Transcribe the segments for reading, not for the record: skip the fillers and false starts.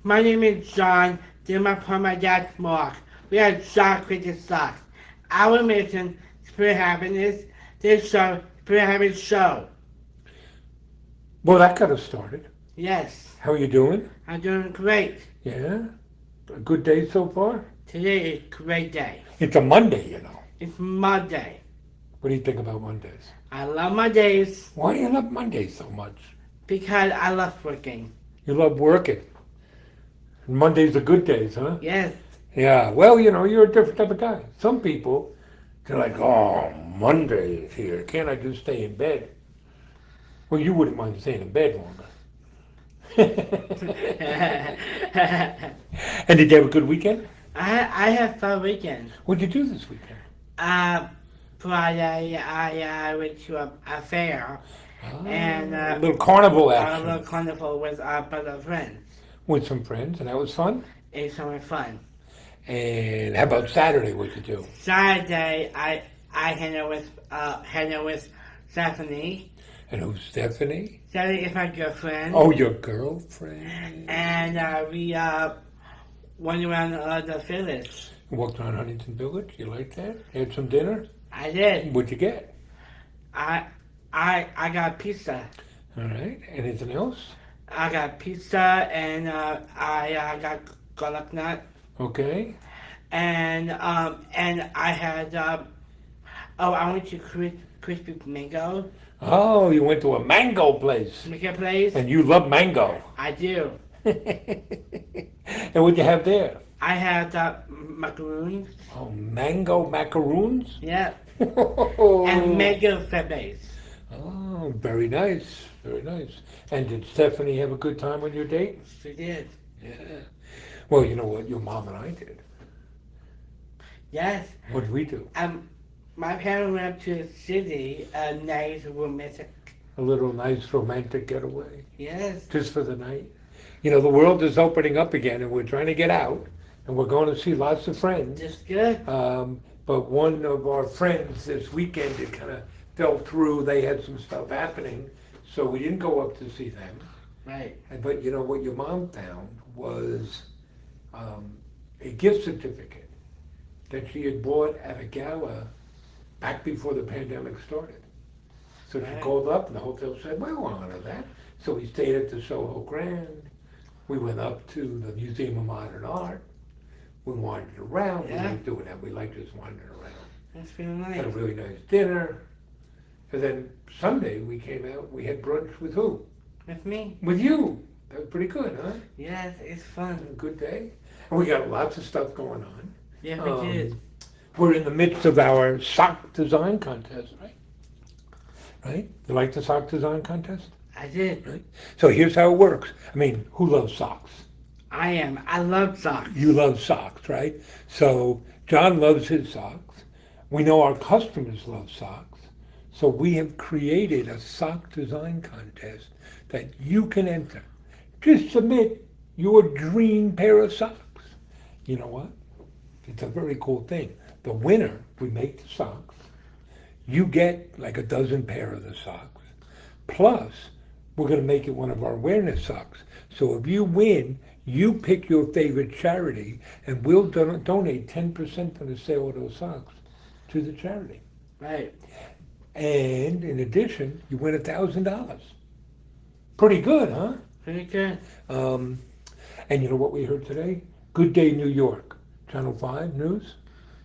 My name is John. This is my dad's Mark. We are John Cricket Socks. Our mission, Spirit Happiness. This show, Spirit Happiness Show. Well, that got us started. Yes, How are you doing? I'm doing great. Yeah? A good day so far? Today is a great day. It's a Monday, you know. It's Monday. What do you think about Mondays? I love Mondays Why do you love Mondays so much? because I love working. You love working. Mondays are good days, huh? Yes, Yeah, well, you know, you're a different type of guy. Some people, they're like, oh, Monday is here. Can't I just stay in bed? Well, you wouldn't mind staying in bed longer. And did you have a good weekend? I have fun weekends. What did you do this weekend? Friday I went to a fair and A little carnival a action little carnival with our brother friends. with some friends, and that was fun. It's so much fun. And how about Saturday? What'd you do? Saturday I hang out with Stephanie. And who's Stephanie? Stephanie is my girlfriend. Oh, your girlfriend. And we went around the village. Walked around Huntington Village. You like that? Had some dinner. I did. What'd you get? I got pizza. All right. Anything else? I got pizza and I got garlic nut Okay. and I had I went to Crispy Mango Oh, you went to a mango place. Mickey place. And you love mango. I do. And what'd you have there? I had macaroons. Oh, mango macaroons? Yeah. Oh, And mango febes. oh, very nice. Very nice. And did Stephanie have a good time on your date? She did. Yeah. Well, you know what your mom and I did? Yes. What did we do? My parents went up to the city, a nice romantic. A little nice romantic getaway. Yes. Just for the night. You know, the world is opening up again and we're trying to get out and we're going to see lots of friends. Just good. But one of our friends this weekend, it kind of fell through. They had some stuff happening, so we didn't go up to see them. Right. But you know what your mom found was a gift certificate that she had bought at a gala back before the pandemic started. So she Right. called up and the hotel said, well, we'll honor that. So we stayed at the Soho Grand. We went up to the Museum of Modern Art. We wandered around. Yeah. We like doing that. We like just wandering around. That's really nice. Had a really nice dinner. And then Sunday we came out, we had brunch with who? With me. With you. That was pretty good, huh? Yes, it's fun. A good day. And we got lots of stuff going on. Yeah, we did. We're in the midst of our sock design contest, right? Right? You like the sock design contest? I did. Right? So here's how it works. I mean, who loves socks? I am. I love socks. You love socks, right? So John loves his socks. We know our customers love socks. So we have created a sock design contest that you can enter. Just submit your dream pair of socks. You know what? It's a very cool thing. The winner, we make the socks. You get like a dozen pair of the socks. Plus, we're going to make it one of our awareness socks. So if you win, you pick your favorite charity, and we'll donate 10% of the sale of those socks to the charity. Right. And in addition, you win $1,000. Pretty good, huh? Pretty good. And you know what we heard today? Good Day New York, Channel 5 News.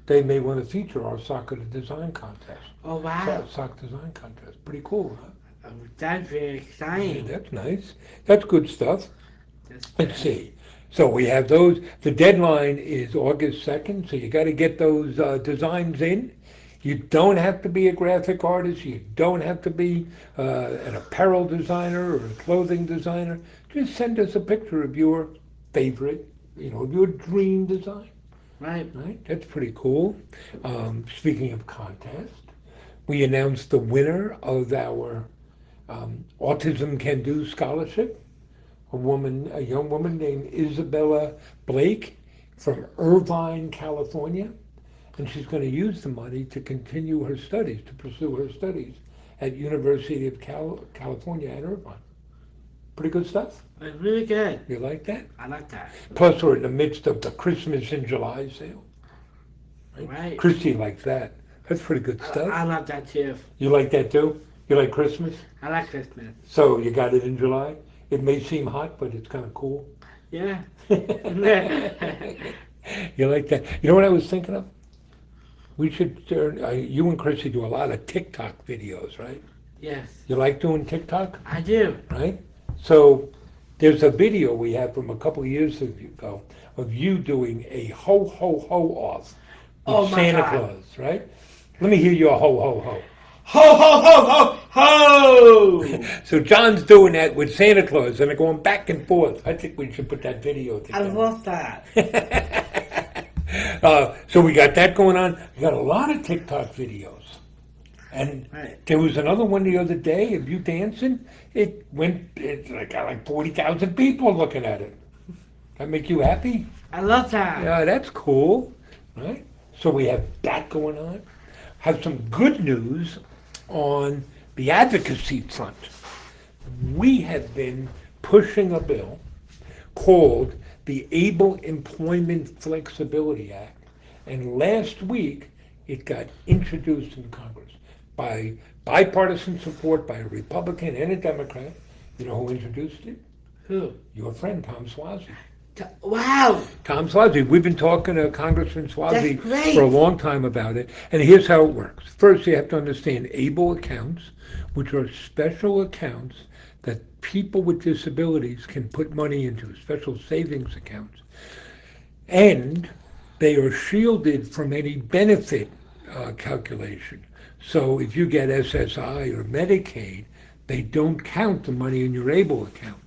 They may want to feature our sock design contest. Oh, wow. Sock design contest. Pretty cool, huh? That's very Yeah, exciting. that's nice. That's good stuff. That's Let's see. So we have those. The deadline is August 2nd, so you got to get those designs in. You don't have to be a graphic artist. You don't have to be an apparel designer or a clothing designer. Just send us a picture of your favorite, your dream design. Right. Right? That's pretty cool. Speaking of contest, we announced the winner of our Autism Can Do scholarship. A young woman named Isabella Blake from Irvine, California. And she's going to use the money to continue her studies, to pursue her studies at University of California at Irvine. Pretty good stuff. It's really good. You like that? I like that. Plus, we're in the midst of the Christmas in July sale. Right. Christy likes that. That's pretty good I stuff. love that too. You like that too? You like Christmas? I like Christmas. So you got it in July? It may seem hot, but it's kind of cool. Yeah. You like that? You know what I was thinking of? We should, you and Chrissy do a lot of TikTok videos, right? Yes, You like doing TikTok, I do. right? So there's a video we have from a couple of years ago of you doing a ho ho ho off with Oh, my Santa God. Claus, right? Let me hear your ho ho ho. Ho, ho, ho, ho, ho! So John's doing that with Santa Claus, and they're going back and forth. I think we should put that video I together. love that. So we got that going on. We got a lot of TikTok videos. And Right. there was another one the other day of you dancing. It got like 40,000 people looking at it. That make you happy? I love that. Yeah, that's cool, right? So we have that going on. Have some good news on the advocacy front. We have been pushing a bill called the Able Employment Flexibility Act, and last week it got introduced in Congress by bipartisan support by a Republican and a Democrat. You know who introduced it? Who? Your friend Tom Suozzi. Wow. Tom Suozzi. We've been talking to Congressman Suozzi That's great. for a long time about it, and here's how it works. First, you have to understand ABLE accounts, which are special accounts that people with disabilities can put money into, special savings accounts. And they are shielded from any benefit calculation. So if you get SSI or Medicaid, they don't count the money in your ABLE account.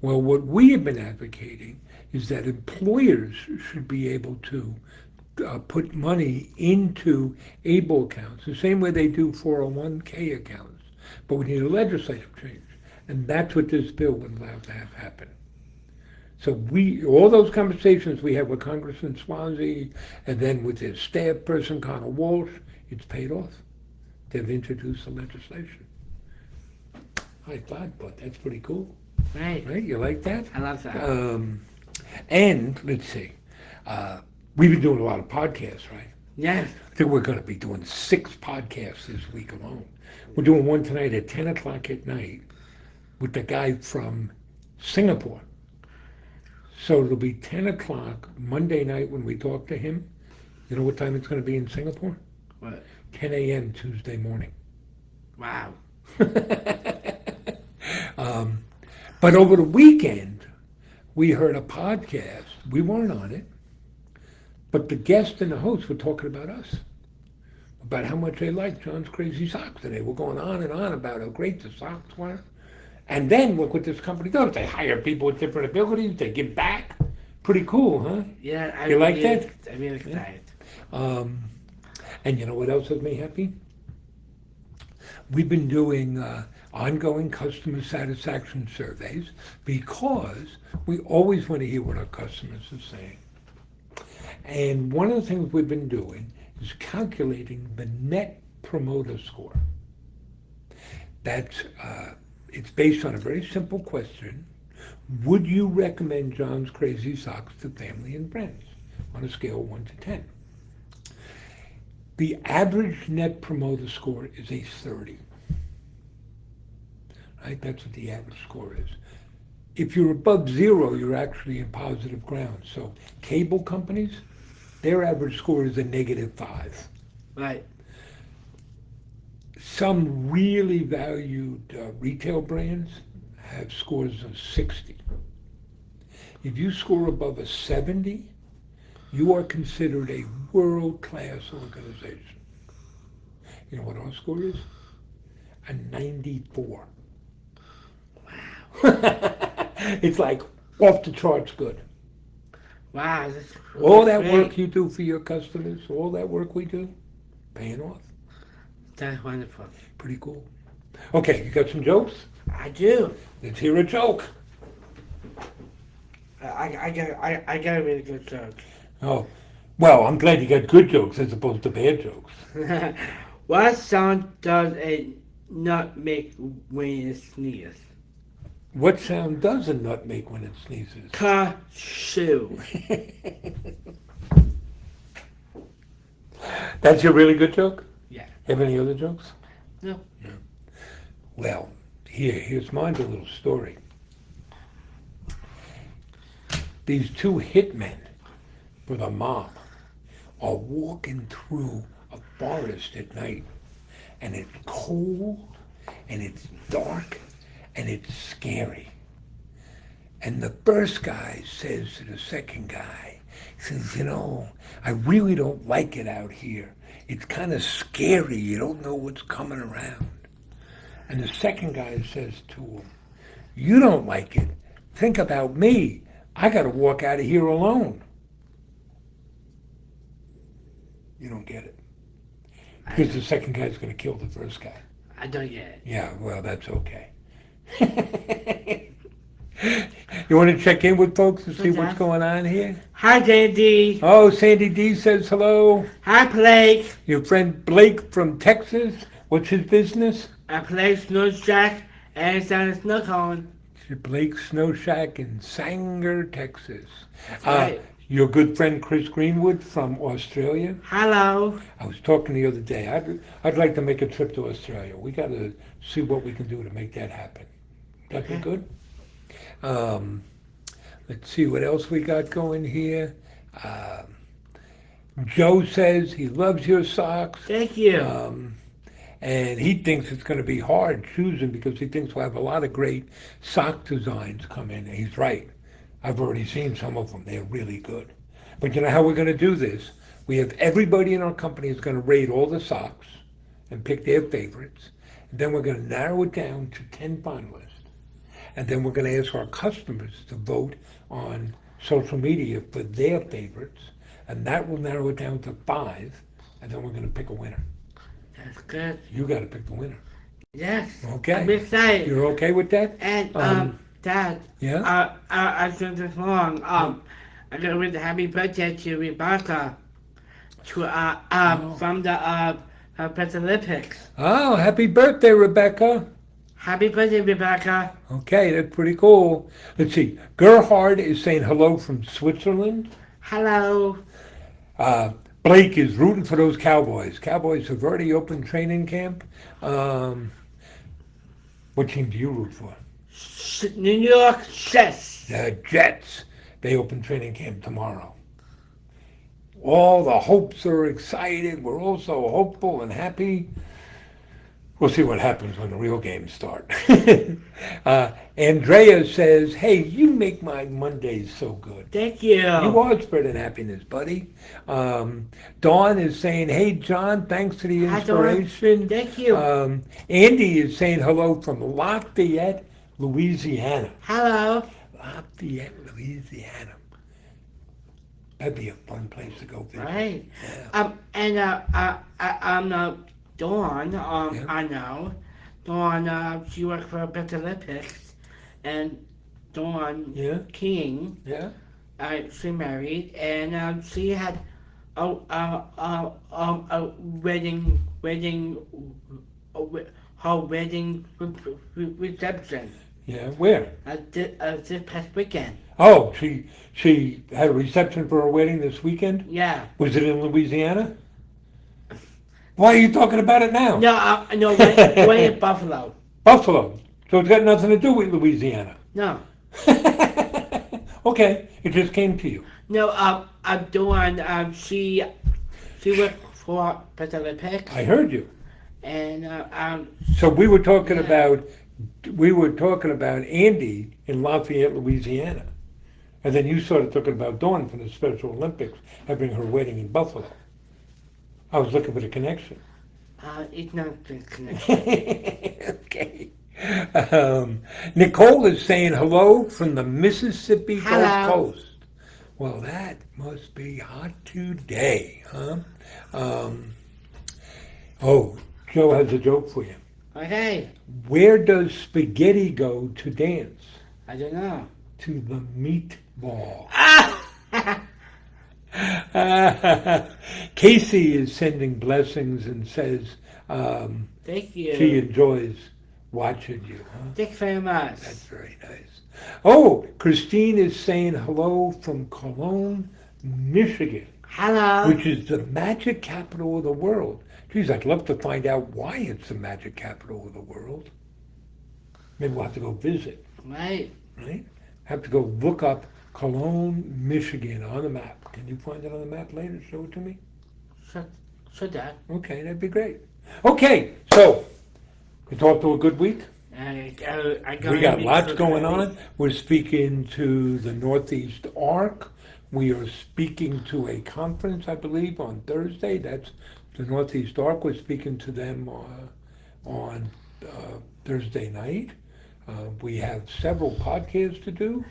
Well, what we have been advocating is that employers should be able to put money into ABLE accounts, the same way they do 401k accounts. But we need a legislative change. And that's what this bill would allow to have happen. So all those conversations we had with Congressman Suozzi and then with his staff person, Connor Walsh, it's paid off. They've introduced the legislation. I thought, but that's pretty cool. Right. Right? You like that? I love that. And let's see, we've been doing a lot of podcasts, right? Yes. I think we're going to be doing 6 podcasts this week alone. We're doing one tonight at 10 o'clock at night with the guy from Singapore. So it'll be 10 o'clock Monday night when we talk to him. You know what time it's going to be in Singapore? What? 10 a.m. Tuesday morning. Wow. But over the weekend, we heard a podcast. We weren't on it, but the guest and the host were talking about us, about how much they liked John's Crazy Socks. And they were going on and on about how great the socks were. And then look what this company does. They hire people with different abilities. They give back. Pretty cool, huh? Yeah. You like that? I'm really excited. And you know what else has me happy? We've been doing ongoing customer satisfaction surveys because we always want to hear what our customers are saying. And one of the things we've been doing is calculating the Net Promoter Score. It's based on a very simple question. Would you recommend John's Crazy Socks to family and friends on a scale of 1 to 10? The average Net Promoter Score is a 30. Right? That's what the average score is. If you're above 0, you're actually in positive ground. So cable companies, their average score is a -5. Right. Some really valued retail brands have scores of 60. If you score above a 70, you are considered a world-class organization. You know what our score is? A 94. It's like off the charts good. Wow. All that great. work you do for your customers, all that work we do, paying off. That's wonderful. Pretty cool. Okay, you got some jokes? I do. Let's hear a joke. I got a really good joke. Oh, well, I'm glad you got good jokes as opposed to bad jokes. What sound does a nut make when it sneezes? What sound does a nut make when it sneezes? Ka-shoo. That's your really good joke? Yeah. Have any other jokes? No. Well, here's mine, a little story. These two hitmen with a mom are walking through a forest at night, and it's cold, and it's dark, and it's scary. And the first guy says to the second guy, he says, you know, I really don't like it out here. It's kind of scary. You don't know what's coming around. And the second guy says to him, you don't like it. Think about me. I got to walk out of here alone. You don't get it. Because the second guy's going to kill the first guy. I don't get it. Yeah, well, that's okay. You want to check in with folks to see what's going on here? Hi, Sandy. Oh, Sandy D says hello. Hi, Blake. Your friend Blake from Texas. What's his business? I play Snow Shack and it's on a snow cone. Blake Snow Shack in Sanger, Texas. Right. Your good friend Chris Greenwood from Australia. Hello. I was talking the other day. I'd like to make a trip to Australia. We got to see what we can do to make that happen. That'd be good. Let's see what else we got going here. Joe says he loves your socks. Thank you. And he thinks it's going to be hard choosing because he thinks we'll have a lot of great sock designs come in. And he's right. I've already seen some of them. They're really good. But you know how we're going to do this? We have everybody in our company is going to rate all the socks and pick their favorites. And then we're going to narrow it down to 10 finalists. And then we're going to ask our customers to vote on social media for their favorites. And that will narrow it down to 5. And then we're going to pick a winner. That's good. You got to pick the winner. Yes. Okay. I'm excited. You're okay with that? And Dad. Yeah? I said this wrong. I got to wish a happy birthday to Rebecca. From the Paralympics. Oh, happy birthday, Rebecca. Happy birthday, Rebecca. Okay, that's pretty cool. Let's see. Gerhard is saying hello from Switzerland. Hello. Blake is rooting for those Cowboys. Cowboys have already opened training camp. What team do you root for? New York Jets. The Jets. They open training camp tomorrow. All the hopes are excited. We're all so hopeful and happy. We'll see what happens when the real games start. Andrea says, hey, you make my Mondays so good. Thank you. You are spreading happiness, buddy. Dawn is saying, hey, John, thanks for the inspiration. Thank you. Andy is saying hello from Lafayette, Louisiana. Hello. Lafayette, Louisiana. That'd be a fun place to go visit. Right. Yeah. Dawn, Yeah. I know. Dawn, she worked for Paralympics, and Dawn Yeah. King, Yeah? she married, and she had a wedding, her wedding reception. Yeah, where? This past weekend. Oh, she had a reception for her wedding this weekend? Yeah. Was it in Louisiana? Why are you talking about it now? No, way in Buffalo. Buffalo. So it's got nothing to do with Louisiana. No. Okay, it just came to you. No, Dawn, she worked for Paralympics, I heard you. and So we were talking Yeah. about Andy in Lafayette, Louisiana. And then you started talking about Dawn from the Special Olympics having her wedding in Buffalo. I was looking for the connection. it's not the connection. Okay. Nicole is saying hello from the Mississippi Gulf Hello. Coast. Well, that must be hot today, huh? Joe has a joke for you. Okay, Where does spaghetti go to dance? I don't know. To the meatball. Ah! Casey is sending blessings and says Thank you. she enjoys watching you. Huh? Thanks very much. That's very nice. Oh, Christine is saying hello from Cologne, Michigan, Hello. which is the magic capital of the world. Geez, I'd love to find out why it's the magic capital of the world. Maybe we'll have to go visit, Right. right? Have to go look up Cologne, Michigan on the map. Can you find it on the map later? Show it to me? Should that? Okay, that'd be great. Okay, so, it's off to a good week. We got lots going on. We're speaking to the Northeast Arc. We are speaking to a conference, I believe, on Thursday. That's the Northeast Arc. We're speaking to them on Thursday night. We have several podcasts to do.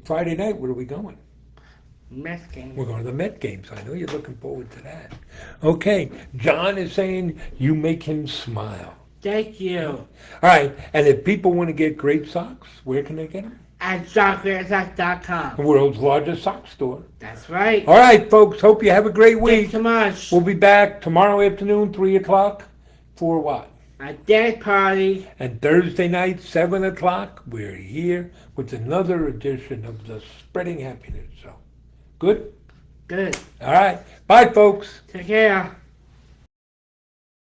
Friday night, where are we going? Mets game. We're going to the Met games. I know you're looking forward to that. Okay, John is saying you make him smile. Thank you. All right, and if people want to get great socks, where can they get them? At SockRareSocks.com. The world's largest sock store. That's right. All right, folks, hope you have a great week. Thanks so much. We'll be back tomorrow afternoon, 3 o'clock, for what? A dance party. And Thursday night, 7 o'clock, we're here with another edition of the Spreading Happiness Show. Good? Good. All right. Bye, folks. Take care.